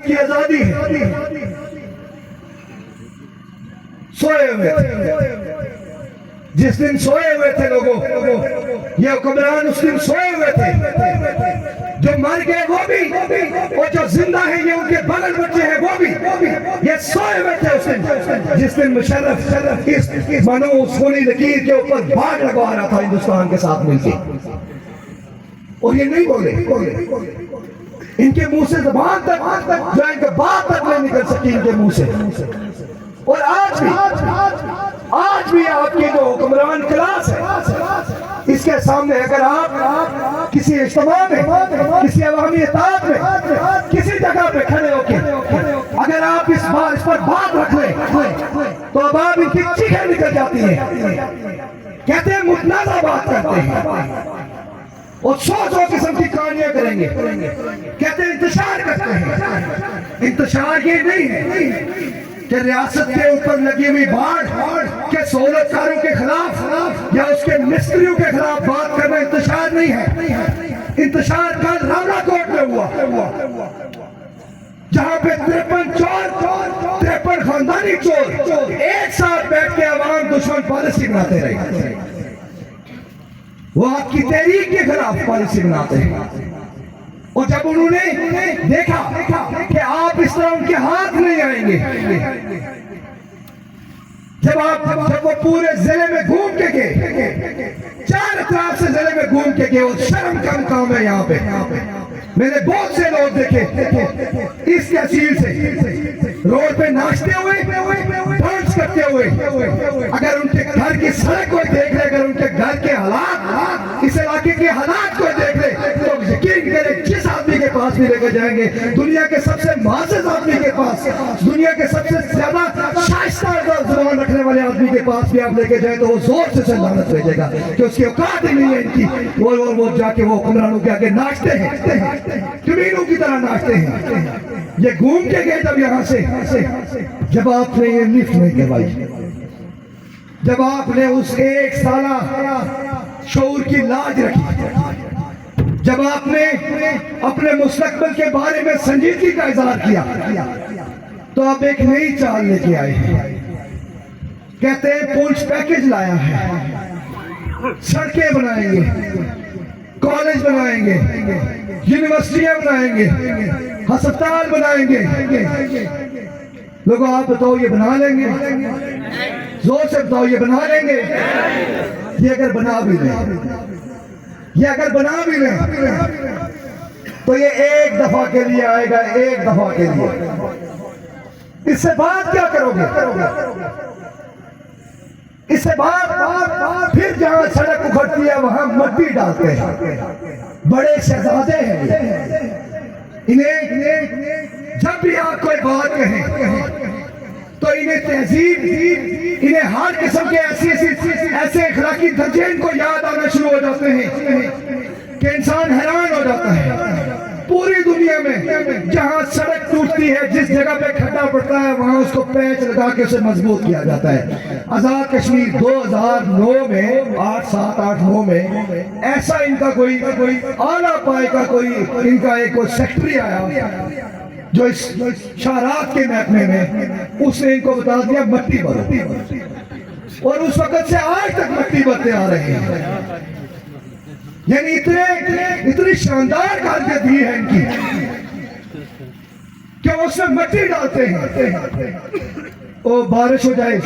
की आजादी है, सोए हुए थे। जिस दिन सोए हुए थे लोगों, ये हुक्मरान उस दिन सोए हुए थे। जो मर गए वो भी, और जो जिंदा है ये उनके बगल बच्चे हैं वो भी, ये सोए हुए थे उस दिन जिस दिन मुशर्रफ इस मनो सोनी लकीर के ऊपर बाग लगवा रहा था हिंदुस्तान के साथ मिलकर। और ये नहीं बोले, इनके मुंह से जबान तक जो इनके बात तक नहीं निकल सकी इनके मुंह से। और आज भी आपकी जो हुक्मरान क्लास है, इसके सामने अगर आप किसी इज्तिमा में, किसी अवामी इत्तेहाद में, किसी जगह पे खड़े होके अगर आप इस पर बात रख लें तो अब आप इनकी चीखें निकल जाती हैं। कहते हैं मुतनाज़ा बात करते हैं और सौ किस्म की कहानियां करेंगे। कहते हैं इंतशार करते हैं। इंतशार ये नहीं है कि रियासत के ऊपर लगी हुई बाढ़ के सहूलतकारों के खिलाफ या उसके मिस्त्रियों के खिलाफ बात करना इंतशार नहीं है। इंतशार कल रावलाकोट में हुआ, जहां पे 53 खानदानी चोर एक साथ बैठ के अवाम दुश्मन पॉलिसी बनाते रहे। वो आपकी तहरीक के खिलाफ पॉलिसी बनाते हैं। और जब उन्होंने देखा कि आप इस तरह उनके हाथ नहीं आएंगे, जब वो पूरे जिले में घूम के गए, चार तरफ से जिले में घूम के गए, और शर्म कम काम है यहाँ पे। मैंने बहुत से लोग देखे इस तहसील से रोड पे नाचते हुए, डांस करते हुए। अगर उनके घर की सड़क को देख ले, अगर उनके घर के हालात, इस इलाके के हालात को देख ले, तो यकीन करें जिस आदमी के पास भी लेकर जाएंगे, दुनिया के सबसे मुअज़्ज़ज़ आदमी के पास, दुनिया के सबसे ज्यादा शाइस्ता जुबान रखने वाले आदमी के पास भी आप लेके जाए तो वो जोर से लानत भेजेगा कि उसकी औकात ही नहीं है इनकी। वो जाके वो हुक्मरानों के आगे नाचते हैं, कमीनों की तरह नाचते हैं। ये घूम के गए जब यहाँ से, जब आपने ये लिफ्ट नहीं करवाई, जब आपने उस एक साला शऊर की लाज रखी, जब आपने अपने मुस्तकबिल के बारे में संजीदगी का इजहार किया, तो आप एक नई चाल लेके आए। कहते हैं पुलिस पैकेज लाया है, सड़कें बनाएंगे, कॉलेज बनाएंगे, यूनिवर्सिटियां बनाएंगे, अस्पताल बनाएंगे। लोगों आप बताओ ये बना लेंगे? जोर से बताओ ये बना लेंगे? ये अगर बना भी लें, तो ये एक दफा के लिए आएगा, एक दफा के लिए। इससे बात क्या करोगे? इससे बात फिर जहां सड़क उखड़ती है वहां मट्टी डालते हैं। बड़े शहजादे हैं, इन्हें जब भी आप कोई बात कहें तो इन्हें तहजीब, इन्हें हर किस्म के ऐसे अखलाकी दर्जे इनको याद आना शुरू हो जाते हैं कि इंसान हैरान हो जाता है। पूरी दुनिया में जहां सड़क टूटती है, जिस जगह पे खड्डा पड़ता है, वहां उसको पैच लगा के उसे मजबूत किया जाता है। आजाद कश्मीर 2009 में 8-7-8-9 में ऐसा इनका कोई आला पाए का कोई इनका एक सेक्रेटरी आया जो इस शाहरात के महकमे में, उसने इनको बता दिया मट्टी भरो, और उस वक्त से आज तक मट्टी भरते आ रहे हैं। यानी इतनी शानदार काबिलियत दी है इनकी कि उसमें मट्टी डालते हैं। ओ बारिश हो जाए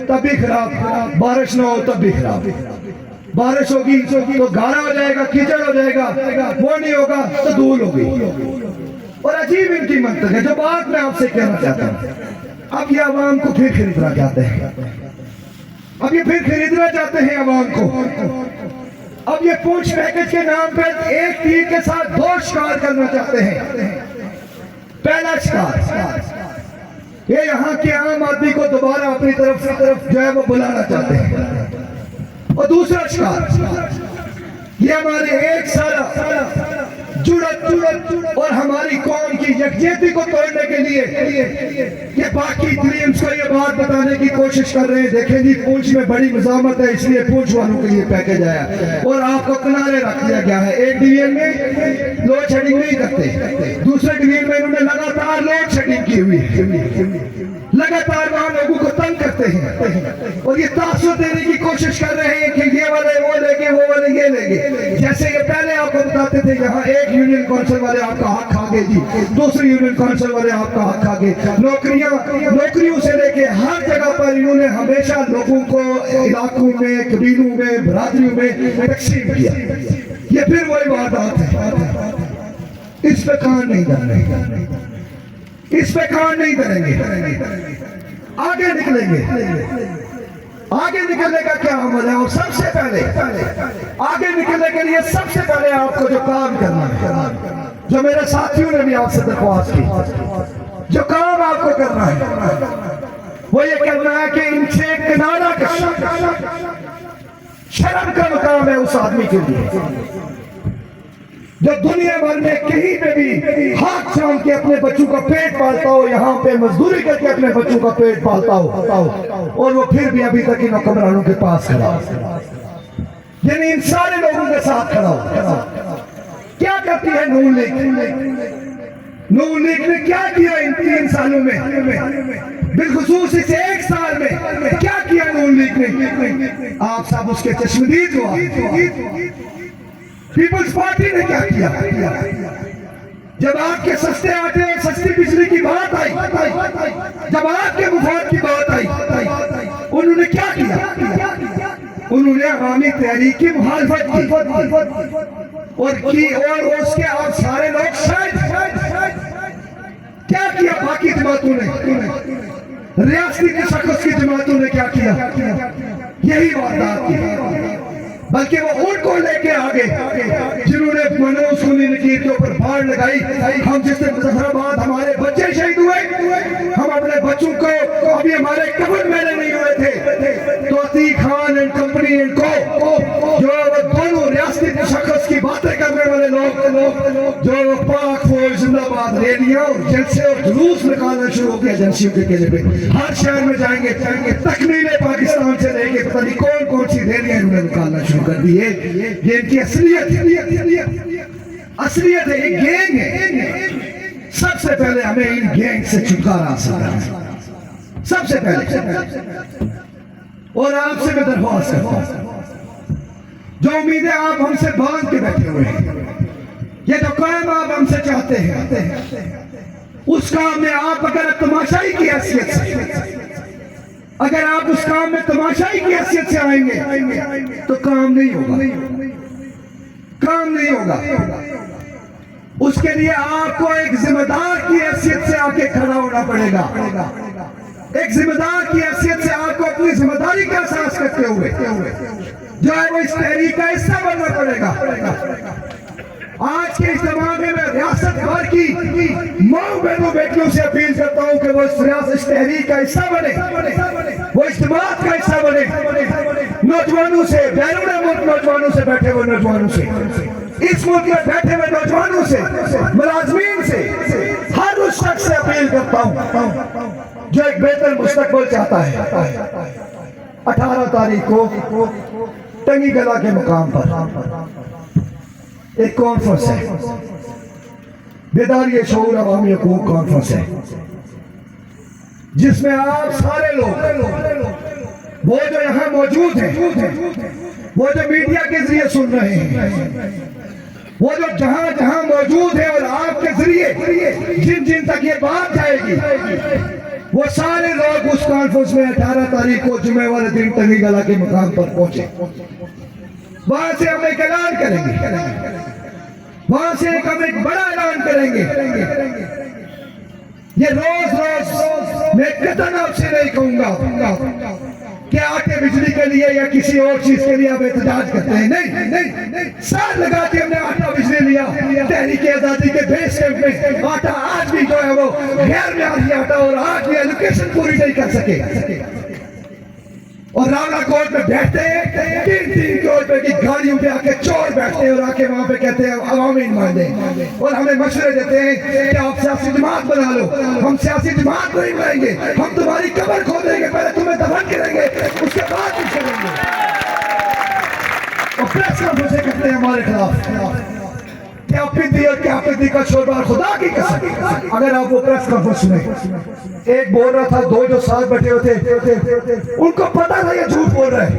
तब भी खराब, बारिश ना हो तब भी खराब। बारिश होगी तो गारा हो जाएगा, कीचड़ हो जाएगा, वो नहीं होगा तो धूल होगी। और अजीब इनकी मंतक है। जो बात मैं आपसे कहना चाहता हूँ, अब ये आवाम को फिर खरीदना चाहते हैं, अब ये फिर खरीदना चाहते हैं आवाम को। अब ये पुंछ पैकेज के नाम पर एक तीर के साथ 2 शिकार करना चाहते हैं। पहला शिकार, ये यहाँ के आम आदमी को दोबारा अपनी तरफ जो है वो बुलाना चाहते हैं। और दूसरा शिकार, ये हमारे 1 साल जुड़त और हमारी कौम की यकजहती को तोड़ने के लिए ये बाकी ड्रीम्स को ये बात बताने की कोशिश कर रहे हैं। देखें जी, पूंछ में बड़ी मजामत है, इसलिए पूंछ वालों के लिए पैकेज आया और आपको किनारे रख दिया गया है। एक डिवीजन में लोड शेडिंग नहीं करते, दूसरे डिवीजन में इन्होंने लगातार लोड शेडिंग की हुई है, लगातार वहां लोगों को तंग करते हैं और ये तासुर देने की कोशिश कर रहे हैं कि ये वाले वो लेंगे, वो वाले ये लेंगे। जैसे ये पहले आपको बताते थे, यहाँ एक यूनियन काउंसिल वाले आपका हक खा गए जी, दूसरी यूनियन काउंसिल वाले आपका हक खा गए। नौकरियों से लेके हर जगह पर इन्होंने हमेशा लोगों को इलाकों में, कबीलों में, बरादरियों में तकसीम किया। ये फिर वही वारदात है। इस पे कान नहीं धरेंगे, इस पे कान नहीं धरेंगे, आगे निकलेंगे। आगे निकलने का क्या अमल है? और सबसे पहले आगे निकलने के लिए सबसे पहले आपको जो काम करना है, जो मेरे साथियों ने भी आपसे दरख्वास्त की, जो काम आपको करना है वो ये करना है कि इनसे किनारा कशा शर्म का मकाम है उस आदमी के लिए जो दुनिया भर में कहीं पे भी हाथ छान के अपने बच्चों का पेट पालता हो, यहाँ पे मजदूरी करके अपने बच्चों का पेट पालता हो और वो फिर भी अभी तक इन हुक्मरानों के पास खड़ा हो, यानी इन सारे लोगों के साथ खड़ा हो। क्या करती है नून लीग? नून लीग ने क्या किया इन 3 सालों में, बिलखुसूस इस 1 साल में क्या किया नून लीग ने? आप सब उसके चश्मदीद हो। पीपल्स पार्टी ने क्या किया? जब आपके सस्ते आटे और सस्ती बिजली की बात आई, जब आपके मुफाद की बात आई, उन्होंने क्या किया? उन्होंने अवामी तहरीक की मुखालफत की और उसके आप सारे लोग शायद क्या किया? बाकी जमातों ने, रियासती की शख्स की जमातों ने क्या किया? यही वारदात की। बल्कि वो उनको लेके आगे जिन्होंने मनोज सुनी नकीर के ऊपर फाड़ लगाई। हम जिससे मुजफ्फराबाद हमारे बच्चे शहीद हुए, हम अपने बच्चों को अभी हमारे कफन मेले नहीं हुए थे तो Atiq Khan and company and को जो दोनों रियासती शख्स की बातें करने वाले लोग जो पाक फौज जिंदाबाद रैलियां और जलसे और जुलूस निकालना शुरू हो गया एजेंसियों के किले पे, हर शहर में जाएंगे तकमीले पाकिस्तान से लेके पता नहीं कौन कौन सी रैलियां इन्होंने निकालना शुरू कर दी है। ये इनकी असलियत है, ये गैंग है। सबसे पहले हमें इन गैंग से छुटकारा हासिल करना है, सबसे पहले। और आपसे मैं दरख्वास्त करता हूं, जो उम्मीदें आप हमसे बांध के बैठे हुए हैं, ये जो काम आप हमसे चाहते हैं, उस काम में आप अगर तमाशाई की हैसियत से, अगर आप उस काम में तमाशाई की हैसियत से आएंगे तो काम नहीं होगा, काम नहीं होगा। उसके लिए आपको एक जिम्मेदार की हैसियत से आके खड़ा होना पड़ेगा। एक जिम्मेदार की हैसियत से आपको अपनी जिम्मेदारी का एहसास करते हुए जो है वो इस तहरीक का हिस्सा बनना पड़ेगा। आज के इज्तिमा में मैं रियासत भर की माँ बहनों बेटियों से अपील करता हूँ कि वो इस तहरीक का हिस्सा बने, वो इज्तिमा का हिस्सा बने। नौजवानों से, बैरून मुल्क नौजवानों से, बैठे हुए नौजवानों से, इस मुल्क में बैठे हुए नौजवानों से, मुलाजमीन से, हर उस शख्स से अपील करता हूँ जो एक बेहतर मुस्तकबिल चाहता है। 18 तारीख को टंगी गला के मुकाम पर एक कॉन्फ्रेंस है, बेदारी शऊर अवामी हकूक कॉन्फ्रेंस है, जिसमें आप सारे लोग, वो जो यहाँ मौजूद हैं, वो जो मीडिया के जरिए सुन रहे हैं, वो जो जहां जहां मौजूद है और आपके जरिए जिन जिन तक ये बात जाएगी, वो सारे लोग उस कॉन्फ्रेंस में 18 तारीख को जुमे वाले दिन टंगी गला के मुकाम पर पहुंचे। वहां से हम एक ऐलान करेंगे, वहां से हम एक बड़ा ऐलान करेंगे। ये रोज मैं कतई आपसे नहीं कहूंगा कि आके बिजली के लिए या किसी और चीज के लिए आप एहतजाज करते हैं, नहीं। साल लगा के हमने आटा बिजली लिया तहरीक आजादी के बेस कैंप में। आटा आज भी जो है वो गैर म्यारी आटा और आज भी एलोकेशन पूरी नहीं कर सके। और रावला कोर्ट में बैठते हैं, 3-3 करोड़ रुपए की गाड़ियों पे आके चोर बैठते हैं और आके वहां पे कहते हैं अवामी नुमाइंदे, और हमें मशवरे देते हैं कि आप सियासी जमात बना लो। हम सियासी जमात नहीं बनाएंगे, हम तुम्हारी कब्र खोदेंगे, पहले तुम्हें दफन करेंगे, उसके बाद कुछ करेंगे। और प्रेस कॉन्फ्रेंस करते हैं हमारे खिलाफ, क्या पिंदी और क्या पिंदी का शोरबार, खुदा की कसम। अगर आप वो प्रेस कॉन्फ्रेंस सुने, एक बोल रहा था, दो जो साथ बैठे हुए थे उनको पता था ये झूठ बोल रहे हैं,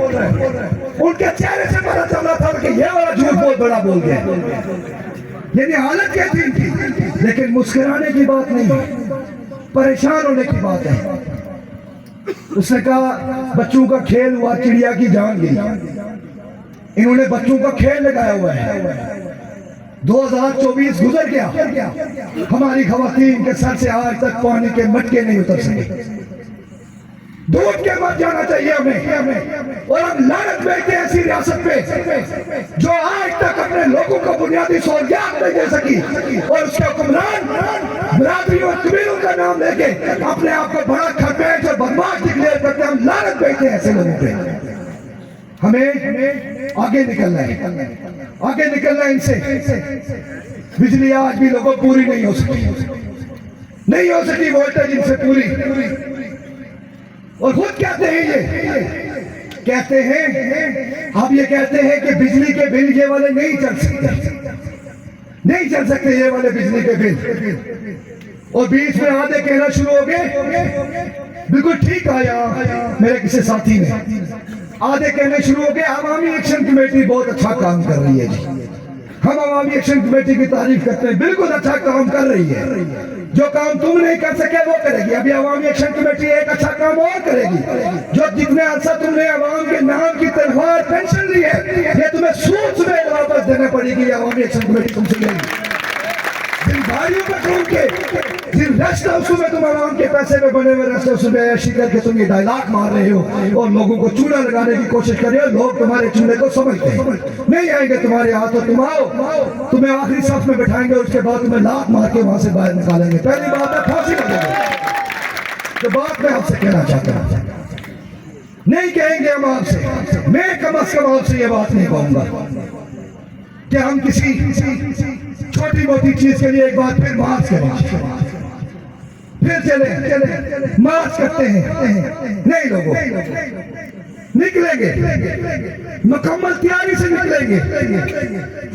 उनके चेहरे से पता चल रहा था कि ये वाला झूठ बहुत बड़ा बोल गया। यानी हालत क्या थी इनकी, लेकिन मुस्कुराने की बात नहीं, परेशान होने की बात है। उसने कहा बच्चों का खेल हुआ, चिड़िया की जान गई। इन्होंने बच्चों का खेल लगाया हुआ है। 2024 गुजर गया, हमारी खवातीन के सर से आज तक पानी के मटके नहीं उतर सके। दूध के मत जाना चाहिए हमें, और हम लानत भेजते हैं ऐसी रियासत पे जो आज तक अपने लोगों को बुनियादी सहूलियात नहीं दे सकी, और उसके हुक्मरान बिरादरियों और कबीलों का नाम लेके अपने आप को बड़ा खरपेश और बदमाश डिक्लेयर करते हैं। हम लानत भेजते हैं ऐसे लोगों पे। हमें आगे निकलना है, आगे निकलना है इनसे। बिजली आज भी लोगों पूरी नहीं हो सकी, नहीं हो सकी वोल्टेज इनसे पूरी। और खुद कहते हैं, ये कहते हैं, अब ये कहते हैं कि बिजली के बिल ये वाले नहीं चल सकते, नहीं चल सकते ये वाले बिजली के बिल। और बीच में आधे कहना शुरू हो गए, बिल्कुल ठीक आया मेरे किसी साथी ने, आधे कहने शुरू हो गए अवामी एक्शन कमेटी बहुत अच्छा काम कर रही है जी, हम अवामी एक्शन कमेटी की तारीफ करते हैं, बिल्कुल अच्छा काम कर रही है। जो काम तुम नहीं कर सके वो करेगी, अभी अवामी एक्शन कमेटी एक अच्छा काम और करेगी। जो जितने अर्सा तुमने अवाम के नाम की तनख्वाह पेंशन ली है, ये तुम्हें सूद में वापस देने पड़ेगी, अवामी एक्शन कमेटी तुमसे लेगी। जिन गाड़ियों पर घूम के, जिन रेस्ट हाउसों में तुम आराम के पैसे में बने हुए रेस्ट हाउसों में ऐसी करके तुम ये डायलॉग मार रहे हो और लोगों को चूना लगाने की कोशिश कर रहे हो, लोग तुम्हारे चूने को समझते हैं, नहीं आएंगे तुम्हारे हाथ। और तुम आओ, तुम्हें आखिरी साथ में बैठाएंगे, उसके बाद तुम्हें लात मार के वहां से बाहर निकालेंगे। पहली बात है फांसी लगेगी। तो बात मैं आपसे कहना चाहता हूँ, नहीं कहेंगे हम आपसे, मैं कम से कम आपसे ये बात नहीं कहूंगा कि हम किसी छोटी मोटी चीज के लिए एक बार फिर मार्च करें, फिर चले मार्च करते हैं। नहीं लोगों, निकलेंगे, मुकम्मल तैयारी से निकलेंगे,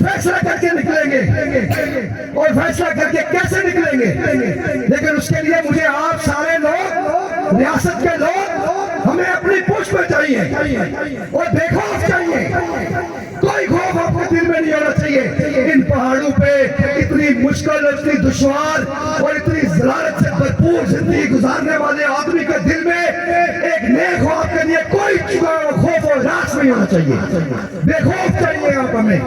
फैसला करके निकलेंगे। और फैसला करके कैसे निकलेंगे, लेकिन उसके लिए मुझे आप सारे लोग, रियासत के लोग, हमें अपनी पुष्प चाहिए और बेखौफ चाहिए। कोई खौफ आपके दिल में नहीं होना चाहिए। इन पहाड़ों पे इतनी मुश्किल, इतनी दुश्वार और इतनी ज़लालत से भरपूर जिंदगी गुजारने वाले आदमी के दिल में एक नेक खौफ के लिए कोई खौफ और रास नहीं होना चाहिए। बेखौफ चाहिए आप हमें।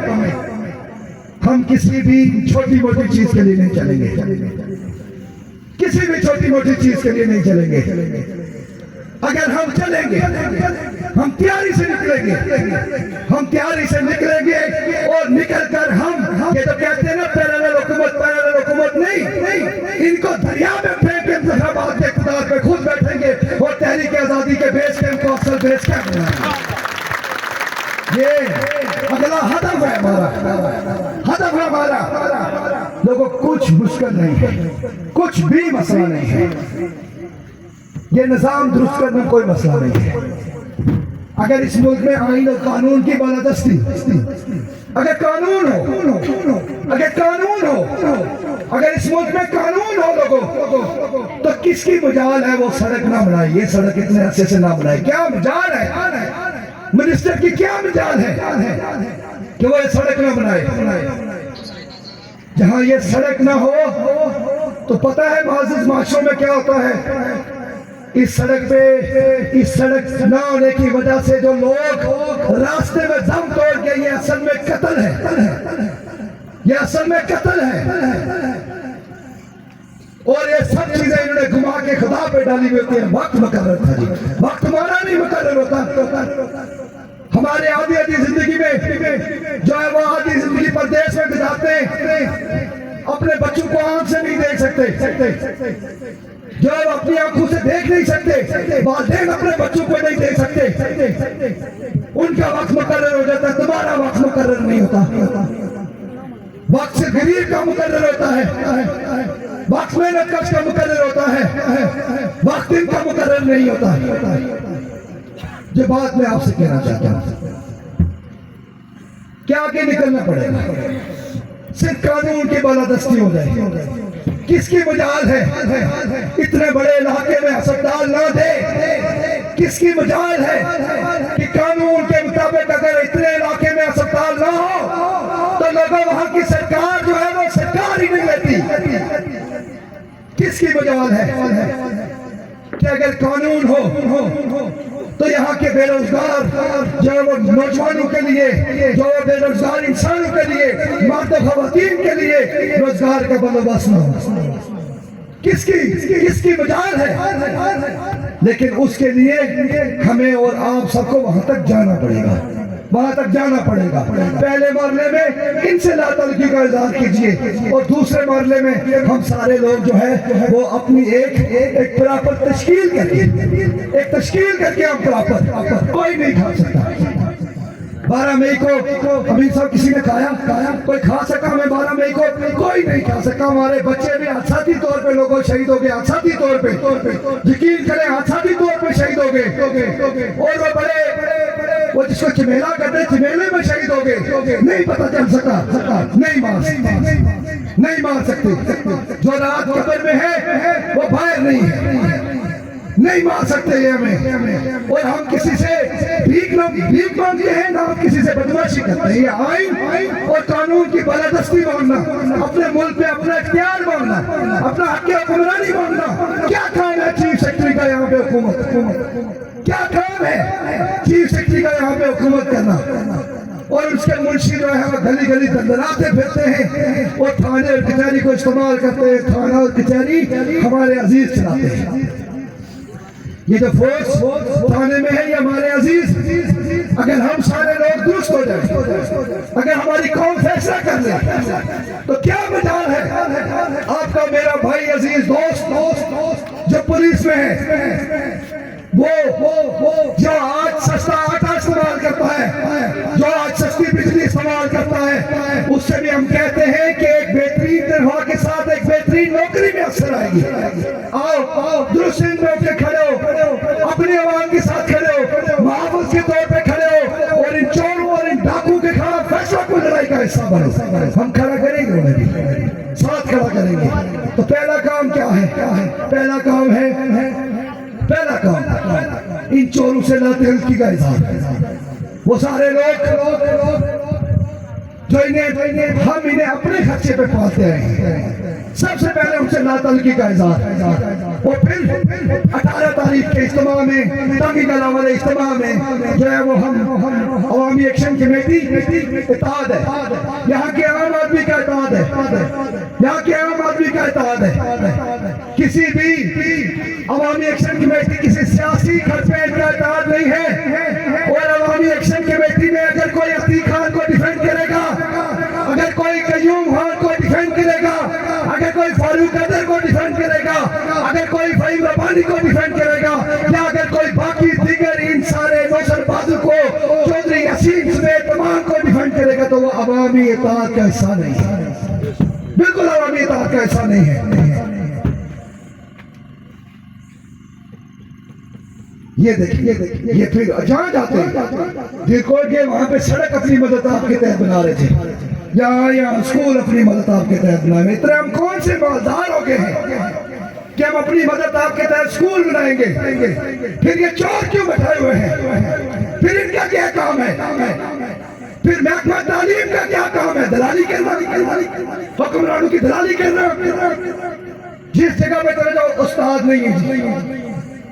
हम किसी भी छोटी मोटी चीज के लिए नहीं चलेंगे, किसी भी छोटी मोटी चीज के लिए नहीं चलेंगे। अगर हम चलेंगे, हम तैयारी से निकलेंगे, हम तैयारी से निकलेंगे और निकलकर हम ये तो कहते हैं ना पैरेलल हुकूमत नहीं, इनको दरिया में फेंक के इंतखाबात के इक़्तिदार पे खुद बैठेंगे और तहरीक आजादी के बेस कैंप को अफसल बेस कैंप बनाएंगे। ये अगला हदफ है हमारा, हदफ है हमारा। लोगों कुछ मुश्किल नहीं है, कुछ भी मसला नहीं है, ये निजाम दुरुस्त करना कोई मसला नहीं है। अगर इस मुल्क में आईन और कानून की बालादस्ती, अगर कानून हो, अगर कानून हो, अगर इस मुल्क में कानून हो लोगों, तो किसकी मजाल है वो सड़क ना बनाए, ये सड़क इतने अच्छे से ना बनाए। क्या मजाल है मिनिस्टर की, क्या मजाल है कि वो ये सड़क ना बनाए। जहां ये सड़क ना हो तो पता है मुअज़्ज़िज़ माशरों में क्या होता है। इस सड़क पे, इस सड़क ना होने की वजह से जो लोग रास्ते में दम तोड़ के, ये असल में कत्ल है, ये असल में कत्ल है। और ये सब चीजें इन्होंने घुमा के खुदा पे डाली हुई होती है। वक्त मुकर्रर था जी, वक्त हमारा नहीं मुकर्रर होता। हमारे आधी आधी जिंदगी में जो है वो आधी जिंदगी परदेश में गुजारते हैं, अपने बच्चों को आंख से नहीं देख सकते, जो अपनी आंखों से देख नहीं सकते, वालिदैन अपने बच्चों को नहीं देख सकते, उनका वक्त मुकर्रर हो जाता है, तुम्हारा वक्त मुकर्रर नहीं होता। वक्त से गरीब का मुकर्रर होता है, वक्त मेहनत कश का मुकर्रर होता है, वक्त इनका मुकर्रर नहीं होता। जो बात मैं आपसे कहना चाहता हूं, क्या आगे निकलना पड़ेगा, सिर्फ कानून की बालादस्ती हो जाए। किसकी मजाल है इतने बड़े इलाके में अस्पताल ना दे, किसकी मजाल है कि कानून के मुताबिक अगर इतने इलाके में अस्पताल ना हो तो लोगों वहां की सरकार जो है वो सरकार ही नहीं लेती। किसकी मजाल है कि अगर कानून हो तो यहाँ के बेरोजगार जो वो नौजवानों के लिए, जो बेरोजगार इंसानों के लिए, मर्द खवातीन के लिए रोजगार का बंदोबस्त न हो। किसकी मजाल है, लेकिन उसके लिए हमें और आप सबको वहां तक जाना पड़ेगा, वहां तक जाना पड़ेगा। पहले मरले में इनसे लातलगी का इजहार कीजिए और दूसरे मरले में हम सारे लोग जो है वो अपनी एक प्रॉपर तश्कील करके हम प्रॉपर, कोई नहीं खा सकता। 12 मई को अभी सब किसी ने खाया, कोई खा सका, मैं 12 मई को कोई नहीं खा सका। हमारे बच्चे भी हादसाती तौर पे लोगों शहीद हो गए, हादसाती तौर पे, यकीन करें हादसाती तौर पे शहीद हो गए। और वो बड़े वो जिसको चिमेला करते चिमेले में शहीद हो गए, नहीं पता चल सका, नहीं मार सकते। जो रात कब्र में है वो बाहर नहीं मार सकते ये हमें। और हम किसी से भीख मांगते हैं ना, हम किसी से बदमाशी करते हैं। ये आइन और कानून की बालादस्ती मांगना, अपने मुल्क पे अपना इख्तियार मांगना, अपना हक हुक्मरानी मांगना, क्या काम है चीफ सेक्रेटरी का यहाँ पे हुकूमत? क्या काम है चीफ सेक्रेटरी का यहाँ पे हुकूमत करना? और उसके मुंशी जो है वो गली गली दंदनाते फिरते हैं और थाने और कचहरी को इस्तेमाल करते हैं। थाना और कचहरी हमारे अजीज चलाते हैं। ये जो फोर्स थाने में है ये हमारे अजीज, अगर हम सारे लोग दुरुस्त हो जाए, अगर हमारी कौम फैसला कर ले तो क्या मजाल है आपका मेरा भाई अजीज दोस्त जो पुलिस में है, वो जो आज सस्ता आटा इस्तेमाल करता है, जो आज सस्ती बिजली इस्तेमाल करता है, उससे भी हम कहते हैं कि एक बेहतरीन तनख्वाह के साथ एक बेहतरीन नौकरी में अवसर आएगी। आओ दुरुस्त होकर खड़े हो, अपने आवाम के साथ खड़े हो, मुआवज के तौर पे खड़े हो और इन चोरों और इन डाकू के खिलाफ फैसला को लड़ाई का हिस्सा बनो। हम खड़ा करेंगे, उन्हें भी साथ खड़ा करेंगे। तो पहला काम क्या है? पहला काम इन चोरों से लातलगी का इजहार। वो सारे लोग जो हम इन्हें अपने खर्चे पे पालते हैं, सबसे पहले उनसे लातलगी का इजहार। और फिर 18 तारीख के इज्तिमा में, तंगी गला वाले इज्तिमा में जो है वो हम अवामी एक्शन कमेटी इत्तेहाद है, यहाँ के आम आदमी का इत्तेहाद है, यहाँ के आम आदमी का इत्तेहाद है। किसी भी अवामी एक्शन कमेटी किसी सियासी खर्चपेट का इत्तेहाद नहीं है। और अवामी एक्शन कमेटी में अगर कोई अतीक खान को डिफेंड करेगा, अगर कोई कयूम खान को डिफेंड करेगा, अगर कोई फारूक अदर को डिफेंड करेगा, अगर कोई फहीम रब्बानी को डिफेंड करेगा, या अगर कोई बाकी दीगर इन सारे नौसर बाजू को, चौधरी असीम समेत तमाम को डिफेंड करेगा, तो वो अवामी इत्तेहाद का हिस्सा नहीं है, बिल्कुल अवामी इत्तेहाद का हिस्सा नहीं है। ये देखिए, ये फिर जहाँ जाते हैं देखो कि वहां पे सड़क अपनी मदद आपके तहत बना रहे थे, यहाँ स्कूल अपनी मदद आपके तहत बनाए। इतने हम कौन से मालदार हो गए हैं कि हम अपनी मदद आपके तहत स्कूल बनाएंगे? फिर ये चोर क्यों बैठाए हुए हैं? फिर इनका क्या काम है? फिर महकमा तालीम का क्या काम है? दलाली करना, हुक्मरानों की दलाली करना। जिस जगह पे चले जाओ उस्ताद नहीं है,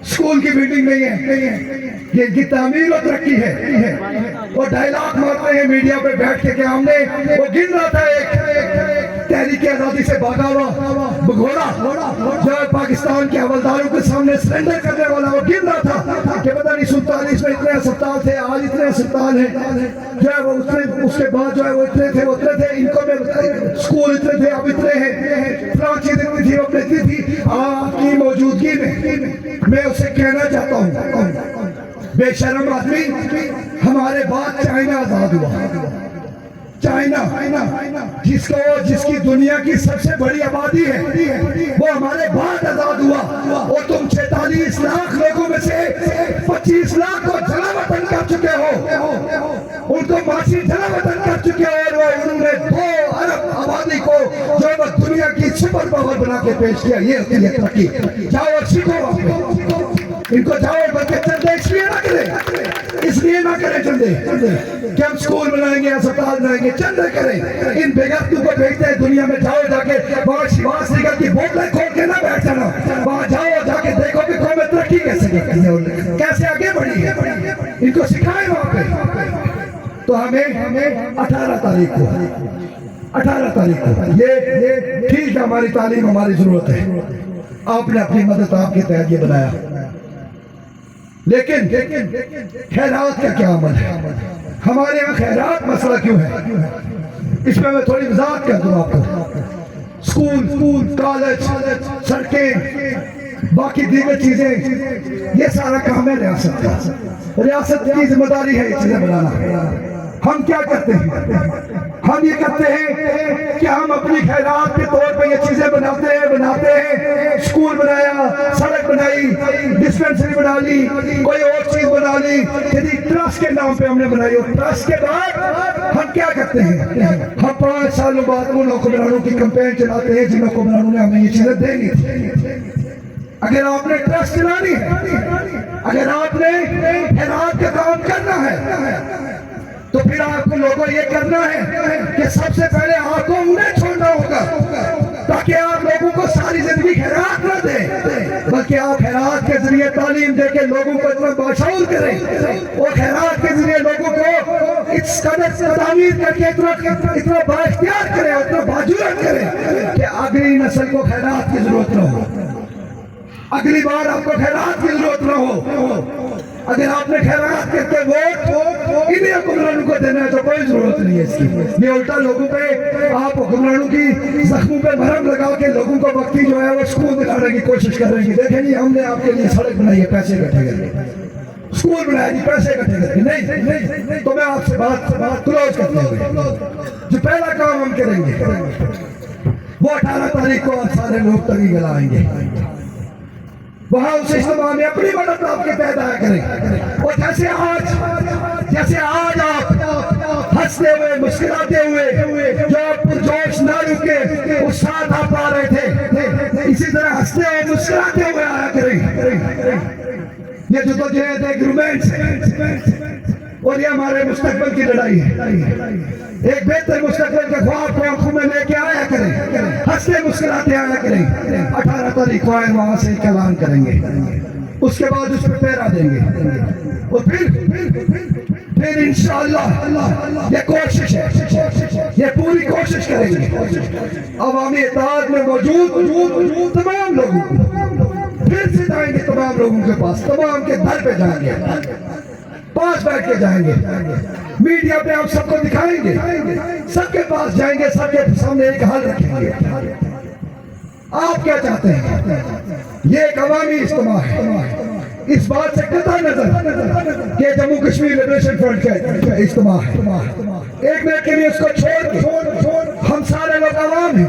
स्कूल की बिल्डिंग नहीं है, ये इनकी तामीर और तरक्की है। और डायलॉग मारते हैं मीडिया पे बैठ के कि हमने, वो गिन रहा था एक तहरीक आजादी से भागा हुआ घोड़ा जो पाकिस्तान के हवलदारों के सामने सरेंडर करने वाला वो गिर रहा था कि पता नहीं 47 में इतने अस्पताल थे, आज इतने अस्पताल हैं जो है वो उतने, उसके बाद जो है वो इतने थे इनको में स्कूल इतने थे, अब इतने हैं, फलां चीज इतनी थी, वो इतनी थी। आपकी मौजूदगी में मैं उसे कहना चाहता हूँ, बेशर्म आदमी, हमारे बाद चाइना आजाद हुआ। चाइना जिसकी दुनिया की सबसे बड़ी आबादी है, वो हमारे बाद आजाद हुआ और तुम 46 लाख लोगों में से 25 लाख को जलावतन कर चुके हो, उनको मासी जलावतन कर चुके हो और उन्होंने 2 अरब आबादी को जो है दुनिया की सुपर पावर बना के पेश किया। ये होती है तरक्की। जाओ और सीखो इनको, जाओ बल्कि चंदे इसलिए ना करें चंदे कि हम स्कूल बनाएंगे, अस्पताल बनाएंगे, चंदे करें। इन बेगफ्तों को भेजते हैं दुनिया में, जाओ जाके वहाँ शिवास निगल की बोतलें खोल के ना बैठ जाना, वहाँ जाओ जाके देखो कि कौन तरक्की कैसे करती है, कैसे आगे बढ़ी है, इनको सिखाएं वहाँ पे। तो हमें 18 तारीख को ये ठीक है, हमारी तालीम हमारी जरूरत है, आपने अपनी मदद आपके तहत ये बनाया, लेकिन खैरात का क्या अमल है? हमारे यहाँ खैरात मसला क्यों है? इसमें मैं थोड़ी वजाहत कर दूं आपको। स्कूल, कॉलेज, सड़कें, बाकी दीगर चीजें, ये सारा काम है रियासत का। रियासत की जिम्मेदारी है ये चीजें बनाना। हम क्या करते हैं? हम ये करते हैं कि हम अपनी खैरात के तौर पे ये चीजें बनाते हैं। स्कूल बनाया, सड़क बनाई, डिस्पेंसरी बना ली, कोई और चीज बना ली, यदि ट्रस्ट के नाम पे हमने बनाई। और ट्रस्ट के बाद हम क्या करते हैं? हम 5 सालों बाद उन हुक्मरानों की कैंपेन चलाते हैं जिन हुक्मरानों ने हमें ये चीजें देनी थी। अगर आपने ट्रस्ट चलानी है, अगर आपने खैरात का काम करना है, तो फिर आपको लोगों ये करना है कि सबसे पहले आपको उन्हें छोड़ना होगा, ताकि आप लोगों को सारी जिंदगी खैरात न दें, बल्कि आप खैरात के जरिए तालीम दे के लोगों को इतना बाशऊर करें और खैरात के जरिए लोगों को इस कदर तामीर करके इतना बाइख्तियार करें, इतना बाजुरत करें कि अगली नस्ल को खैरात की जरूरत न हो, अगली बार आपको खैरात की जरूरत न हो। अगर आपने खैरात करके वोट इन्हीं हुक्मरानों को देना है तो कोई जरूरत नहीं है इसकी। ये उल्टा लोगों पे आप हुक्मरानों की जख्मों पे भरम लगा के लोगों को वक्ती जो है वो स्कूल दिखाने की कोशिश कर रहे हैं। देखें जी, हमने आपके लिए सड़क बनाई है, पैसे इकट्ठे करके, स्कूल बनाया जी, पैसे इकट्ठे करके। नहीं, तो मैं आपसे बात क्लोज करते हुए जो पहला काम हम करेंगे वो 18 तारीख को आप सारे लोग तभी गलाएंगे, वहां उस इज्तिमा में अपनी मदद आपके पैदा करें। और जैसे आज आप हंसते हुए, मुस्कुराते हुए, जो पुरजोश ना रुके उस साथ आप आ रहे थे, इसी तरह हंसते हुए मुस्कुराते हुए आया करें। ये जद्दोजहद एग्रीमेंट है और ये हमारे मुस्तकबिल की लड़ाई है। एक बेहतर मुस्तकबिल के ख्वाब को आंखों में लेके आया करें, हंसते मुस्कुराते आया करें। 18 तारीख को आए वहां से ऐलान करेंगे, उसके बाद उस पर पैरा देंगे और फिर इंशाअल्लाह ये कोशिश है, ये पूरी कोशिश करेंगे अवामी इत्तेहाद में मौजूद तमाम लोगों को फिर से जाएंगे, तमाम लोगों के पास, तमाम के घर पे जाएंगे, पास बैठ के जाएंगे, मीडिया पे आप सबको दिखाएंगे, सबके पास जाएंगे, सबके सामने एक हाल रखेंगे। आप क्या चाहते हैं? ये एक अवामी इज्तिमा है। इस बात से कता नजर कि जम्मू कश्मीर लिबरेशन फ्रंट का इज्तिमा है, एक मिनट के लिए उसको छोड़ के हम सारे लोग आवाम हैं,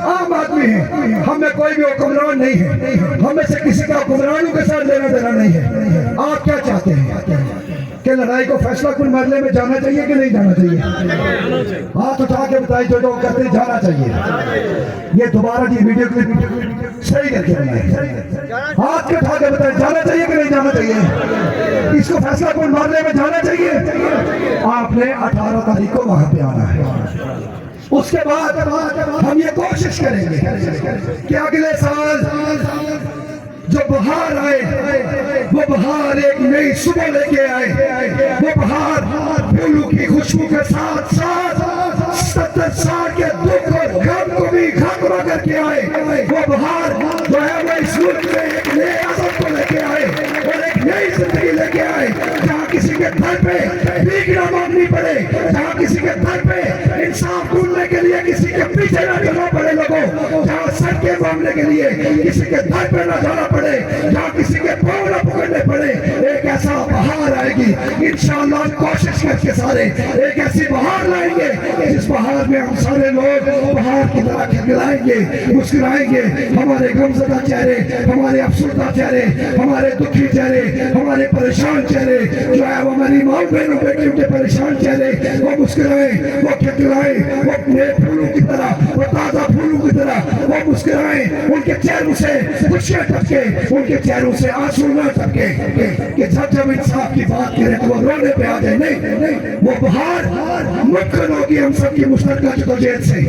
आम आदमी हैं, हमें कोई भी हुक्मरान नहीं है, हमें से किसी का हुक्मरानों के साथ लेना देना नहीं है। आप क्या चाहते हैं कि लड़ाई को फैसला कुल मरले में जाना चाहिए कि नहीं जाना चाहिए? हाथ उठा के बताइए जो कहते हैं जाना चाहिए। ये दोबारा जी वीडियो क्लिप सही करके बनाए, हाथ के उठा के बताइए जाना चाहिए कि नहीं जाना चाहिए? इसको फैसला कुल मरले में जाना चाहिए। आपने 18 तारीख को वहां पे आना है। उसके बाद हम ये कोशिश करेंगे कि अगले साल जो बहार आए वो बहार एक नई सुबह लेके आए, वो बहार फूलों की खुशबू के साथ साथ 70 साल के दुख और गम को भी खात्मा करके आए। वो बहार जो है वो इस मुल्क में एक नए आज़म को लेके आए और एक नई जिंदगी लेके आए, जहाँ किसी के घर पे भीख ना मांगनी पड़े, जहाँ किसी के घर पे इंसाफ ढूंढने के लिए किसी के पीछे ना चलना पड़े लोगों, जहाँ सड़कें मांगने के लिए किसी के घर पे ना जाना पड़े, जहाँ किसी के पाँव ना पकड़ने पड़े। एक ऐसा बहार आएगी इंशाअल्लाह, कोशिश करके सारे एक ऐसी बहार लाएंगे जिस बहार में हम सारे लोग बहार की तरह खिलखिलाएंगे, मुस्कुराएंगे। हमारे गमज़दा चेहरे, हमारे अफसरदा चेहरे, हमारे दुखी चेहरे, हमारे परेशान चेहरे जो है वो हमारी माँ बहनों बेटियों के परेशान चेहरे वो मुस्कुराए, वो खिलखिलाए, वो नए फूलों की तरह, वो ताज़ा फूलों की तरह वो मुस्कुराए। उनके चेहरों से खुशियाँ टपके, उनके चेहरों से आंसू न टपके कि जब इंसाफ की बात करें तो वो रोने पे आ जाए। नहीं, वो बहार मुमकिन होगी हम सबकी मुश्तरका जदोजहद से।